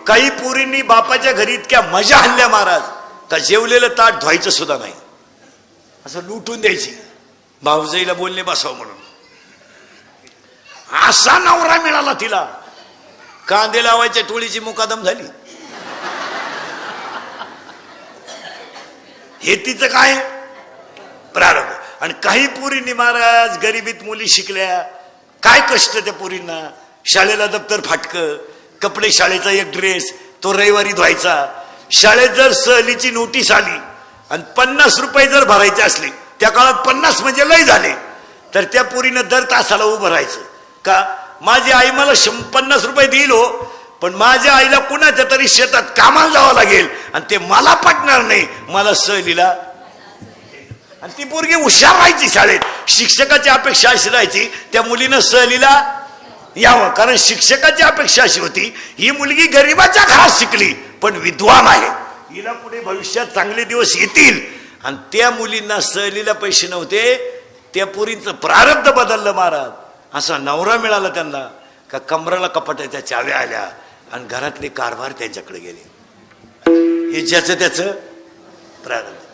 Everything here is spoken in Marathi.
काही पोरींनी बापाच्या घरी इतक्या मजा आणल्या महाराज का जेवलेलं ताट धुवायचं सुद्धा नाही, असं लुटून द्यायची, भाऊजाईला बोलणे बसावं म्हणून. असा नवरा मिळाला तिला, कांदे लावायच्या टोळीची मुकादम झाली. हे तिचं काय प्रारंभ. आणि काही पोरींनी महाराज गरिबीत मुली शिकल्या, काय कष्ट त्या पोरींना, शाळेला दप्तर फाटकं, कपडे शाळेचा एक ड्रेस तो रविवारी धुवायचा. शाळेत जर सहलीची नोटीस आली आणि 50 रुपये जर भरायचे असले, त्या काळात 50 म्हणजे लय झाले, तर त्या पोरीनं दर तासाला उभं राहायचं. का माझी आई मला 50 रुपये देईल हो, पण माझ्या आईला कुणाच्या तरी शेतात कामाला जावं लागेल आणि ते मला पटणार नाही, मला सहलीला. आणि ती पोरगी हुशार राहायची शाळेत, शिक्षकाची अपेक्षा अशी राहायची त्या मुलीनं सहलीला यावं, कारण शिक्षकाची अपेक्षा अशी होती ही मुलगी गरिबाच्या घरात शिकली पण विद्वान आहे, हिला पुढे भविष्यात चांगले दिवस येतील. आणि त्या मुलींना सहलीला पैसे नव्हते, त्या पोरींचं प्रारब्ध बदललं महाराज. असा नवरा मिळाला त्यांना का कमराला कपाटाच्या चाव्या आल्या आणि घरातले कारभार त्यांच्याकडे गेले. हे ज्याचं त्याचं प्रारब्ध.